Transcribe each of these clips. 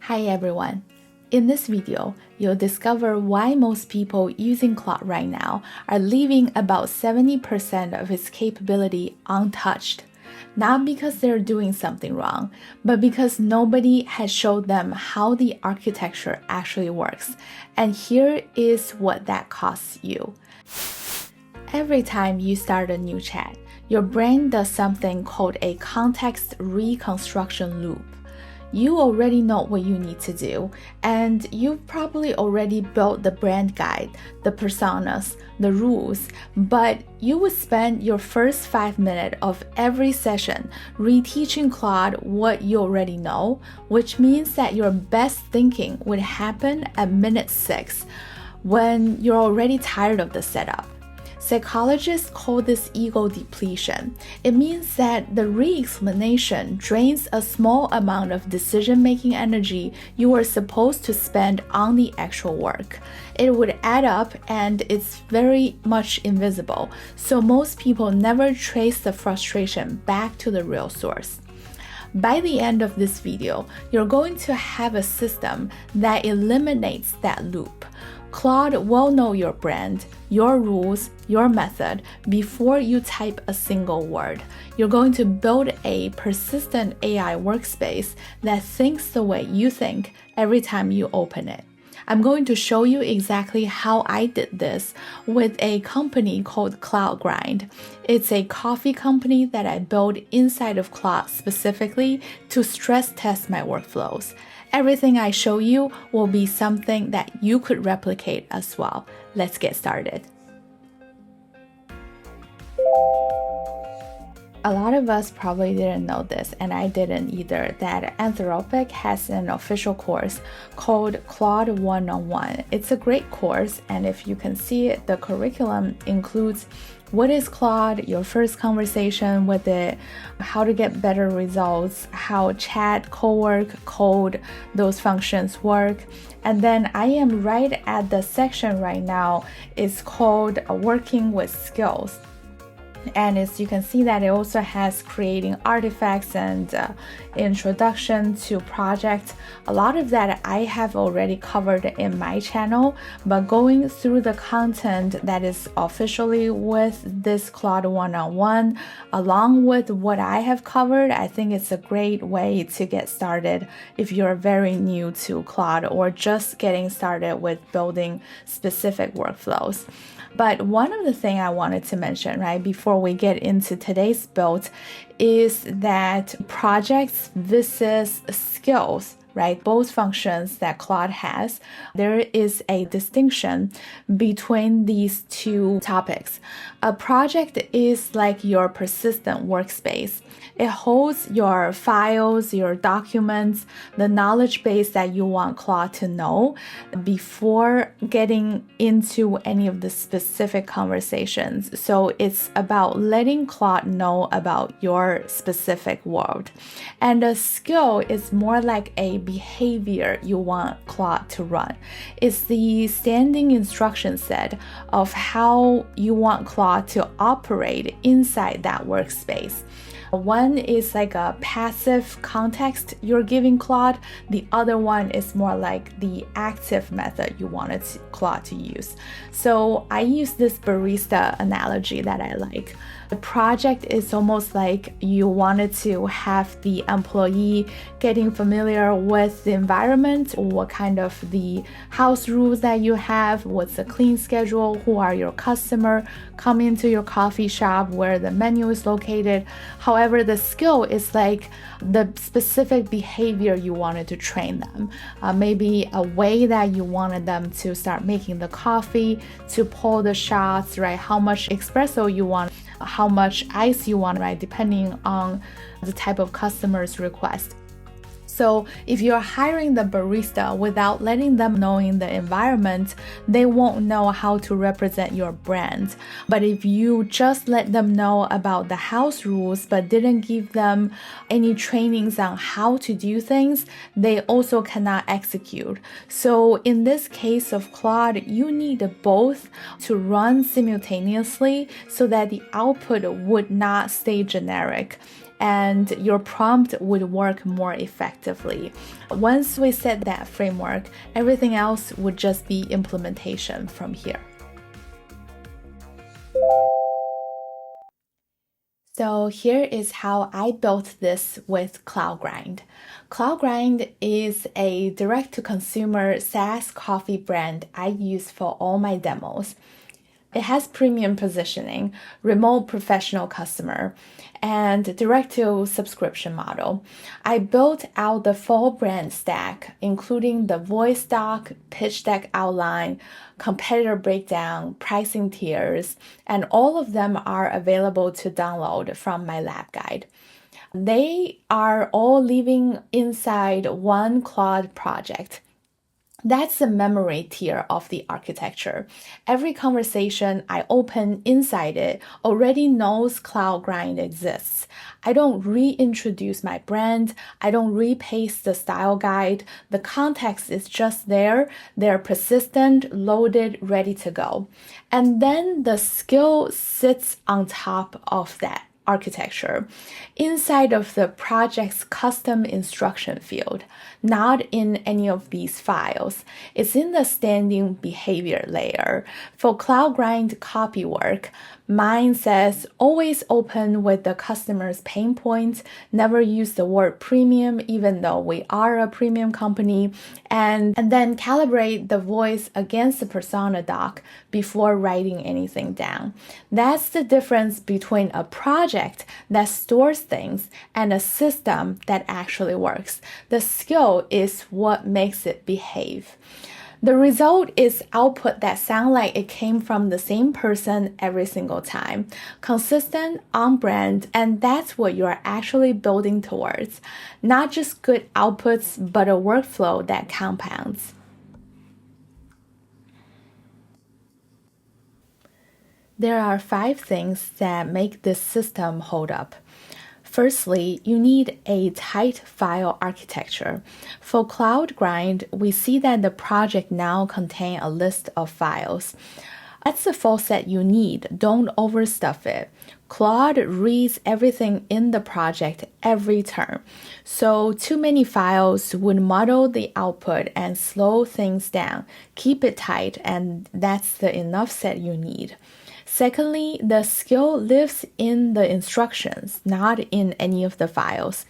Hi everyone! In this video, you'll discover why most people using Claude right now are leaving about 70% of its capability untouched. Not because they're doing something wrong, but because nobody has showed them how the architecture actually works. And here is what that costs you. Every time you start a new chat, your brain does something called a context reconstruction loop. You already know what you need to do, and you've probably already built the brand guide, the personas, the rules, but you would spend your first 5 minutes of every session reteaching Claude what you already know, which means that your best thinking would happen at minute 6 when you're already tired of the setup. Psychologists call this ego depletion. It means that the re-explanation drains a small amount of decision-making energy you were supposed to spend on the actual work. It would add up and it's very much invisible, so most people never trace the frustration back to the real source. By the end of this video, you're going to have a system that eliminates that loop. Claude will know your brand, your rules, your method before you type a single word. You're going to build a persistent AI workspace that thinks the way you think every time you open it. I'm going to show you exactly how I did this with a company called Claude. It's a coffee company that I built inside of Claude specifically to stress test my workflows. Everything I show you will be something that you could replicate as well. Let's get started. A lot of us probably didn't know this, and I didn't either, that Anthropic has an official course called Claude 101. It's a great course, and if you can see it, the curriculum includes what is Claude, your first conversation with it, how to get better results, how chat, co-work, code, those functions work. And then I am right at the section right now. It's called Working with Skills. And as you can see that it also has creating artifacts and introduction to projects. A lot of that I have already covered in my channel, but going through the content that is officially with this Claude 101, along with what I have covered, I think it's a great way to get started if you're very new to Claude or just getting started with building specific workflows. But one of the things I wanted to mention, right, before we get into today's build is that projects versus skills, right? Both functions that Claude has, there is a distinction between these two topics. A project is like your persistent workspace. It holds your files, your documents, the knowledge base that you want Claude to know before getting into any of the specific conversations. So it's about letting Claude know about your specific world. And a skill is more like a behavior you want Claude to run. It's the standing instruction set of how you want Claude to operate inside that workspace. One is like a passive context you're giving Claude. The other one is more like the active method you wanted Claude to use. So I use this barista analogy that I like. The project is almost like you wanted to have the employee getting familiar with the environment, what kind of the house rules that you have, what's the clean schedule, who are your customer, come into your coffee shop, where the menu is located. However, the skill is like the specific behavior you wanted to train them. Maybe a way that you wanted them to start making the coffee, to pour the shots, right? How much espresso you want, how much ice you want, right? Depending on the type of customer's request. So if you're hiring the barista without letting them know in the environment, they won't know how to represent your brand. But if you just let them know about the house rules but didn't give them any trainings on how to do things, they also cannot execute. So in this case of Claude, you need both to run simultaneously so that the output would not stay generic. and your prompt would work more effectively. Once we set that framework, everything else would just be implementation from here. So here is how I built this with Cloud. Cloud is a direct-to-consumer SaaS coffee brand I use for all my demos. It has premium positioning, remote professional customer, and direct-to-subscription model. I built out the full brand stack, including the voice doc, pitch deck outline, competitor breakdown, pricing tiers, and all of them are available to download from my lab guide. They are all living inside one Claude project. That's the memory tier of the architecture. Every conversation I open inside it already knows Cloud exists. I don't reintroduce my brand. I don't repaste the style guide. The context is just there. They're persistent, loaded, ready to go. And then the skill sits on top of that architecture inside of the project's custom instruction field, not in any of these files. It's in the standing behavior layer. For Cloud copy work, mine says always open with the customer's pain points, never use the word premium even though we are a premium company, and then calibrate the voice against the persona doc before writing anything down. That's the difference between a project that stores things and a system that actually works. The skill is what makes it behave. The result is output that sound like it came from the same person every single time. Consistent, on brand, and that's what you're actually building towards. Not just good outputs, but a workflow that compounds. There are 5 things that make this system hold up. Firstly, you need a tight file architecture. For Cloud we see that the project now contains a list of files. That's the full set you need. Don't overstuff it. Claude reads everything in the project every turn. So too many files would muddle the output and slow things down. Keep it tight, and that's the enough set you need. Secondly, the skill lives in the instructions, not in any of the files.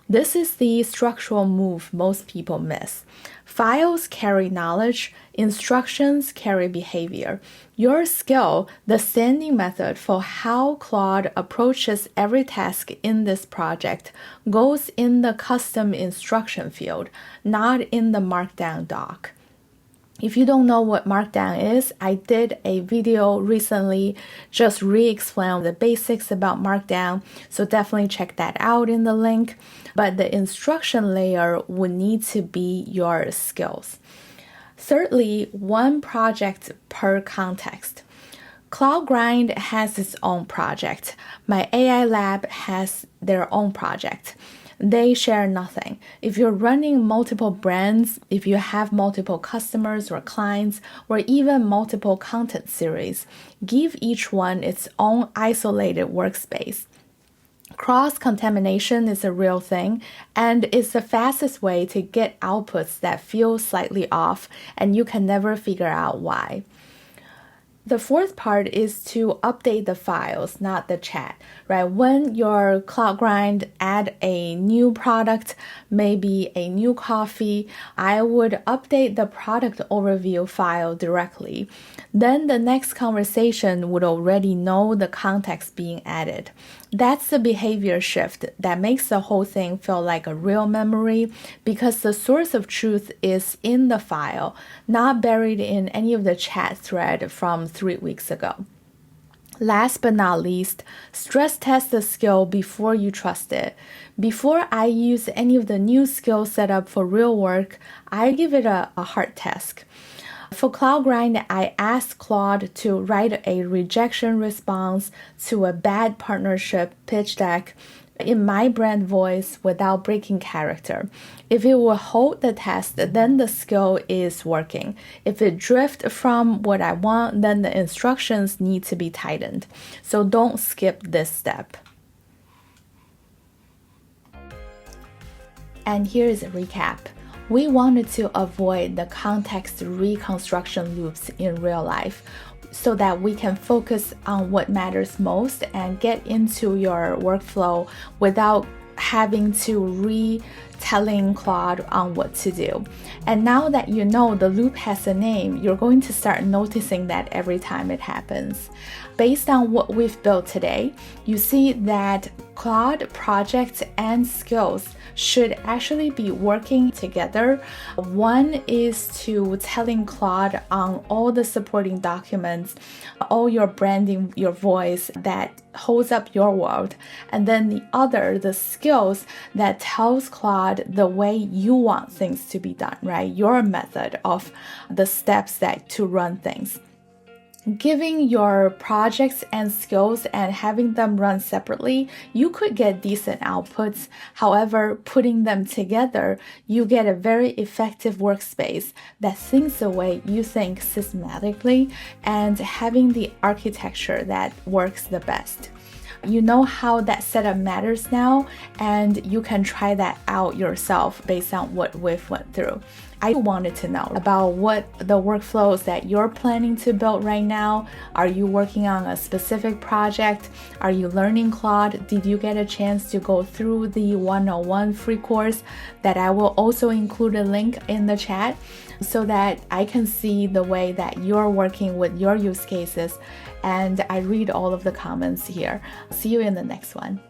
This is the structural move most people miss. Files carry knowledge, instructions carry behavior. Your skill, the standing method for how Claude approaches every task in this project, goes in the custom instruction field, not in the Markdown doc. If you don't know what Markdown is, I did a video recently just re-explain the basics about Markdown, so definitely check that out in the link. But the instruction layer would need to be your skills. Thirdly, one project per context. Cloud has its own project. My AI lab has their own project. They share nothing. If you're running multiple brands, if you have multiple customers or clients, or even multiple content series, give each one its own isolated workspace. Cross-contamination is a real thing, and it's the fastest way to get outputs that feel slightly off, and you can never figure out why. The fourth part is to update the files, not the chat, right? When your Cloud add a new product, maybe a new coffee, I would update the product overview file directly. Then the next conversation would already know the context being added. That's the behavior shift that makes the whole thing feel like a real memory, because the source of truth is in the file, not buried in any of the chat thread from 3 weeks ago. Last but not least, stress test the skill before you trust it. Before I use any of the new skill set up for real work, I give it a hard test. For Cloud I asked Claude to write a rejection response to a bad partnership pitch deck in my brand voice without breaking character. If it will hold the test, then the skill is working. If it drifts from what I want, then the instructions need to be tightened. So don't skip this step. And here is a recap. We wanted to avoid the context reconstruction loops in real life so that we can focus on what matters most and get into your workflow without having to retelling Claude on what to do. And now that you know the loop has a name, you're going to start noticing that every time it happens. Based on what we've built today, you see that Claude projects and skills should actually be working together. One is to telling Claude on all the supporting documents, all your branding, your voice that holds up your world. And then the other, the skills that tells Claude the way you want things to be done, right? Your method of the steps that to run things. Giving your projects and skills and having them run separately, you could get decent outputs. However, putting them together, you get a very effective workspace that thinks the way you think systematically and having the architecture that works the best. You know how that setup matters now, and you can try that out yourself based on what we've went through. I wanted to know about what the workflows that you're planning to build right now. Are you working on a specific project? Are you learning Claude? Did you get a chance to go through the 101 free course that I will also include a link in the chat so that I can see the way that you're working with your use cases, and I read all of the comments here. See you in the next one.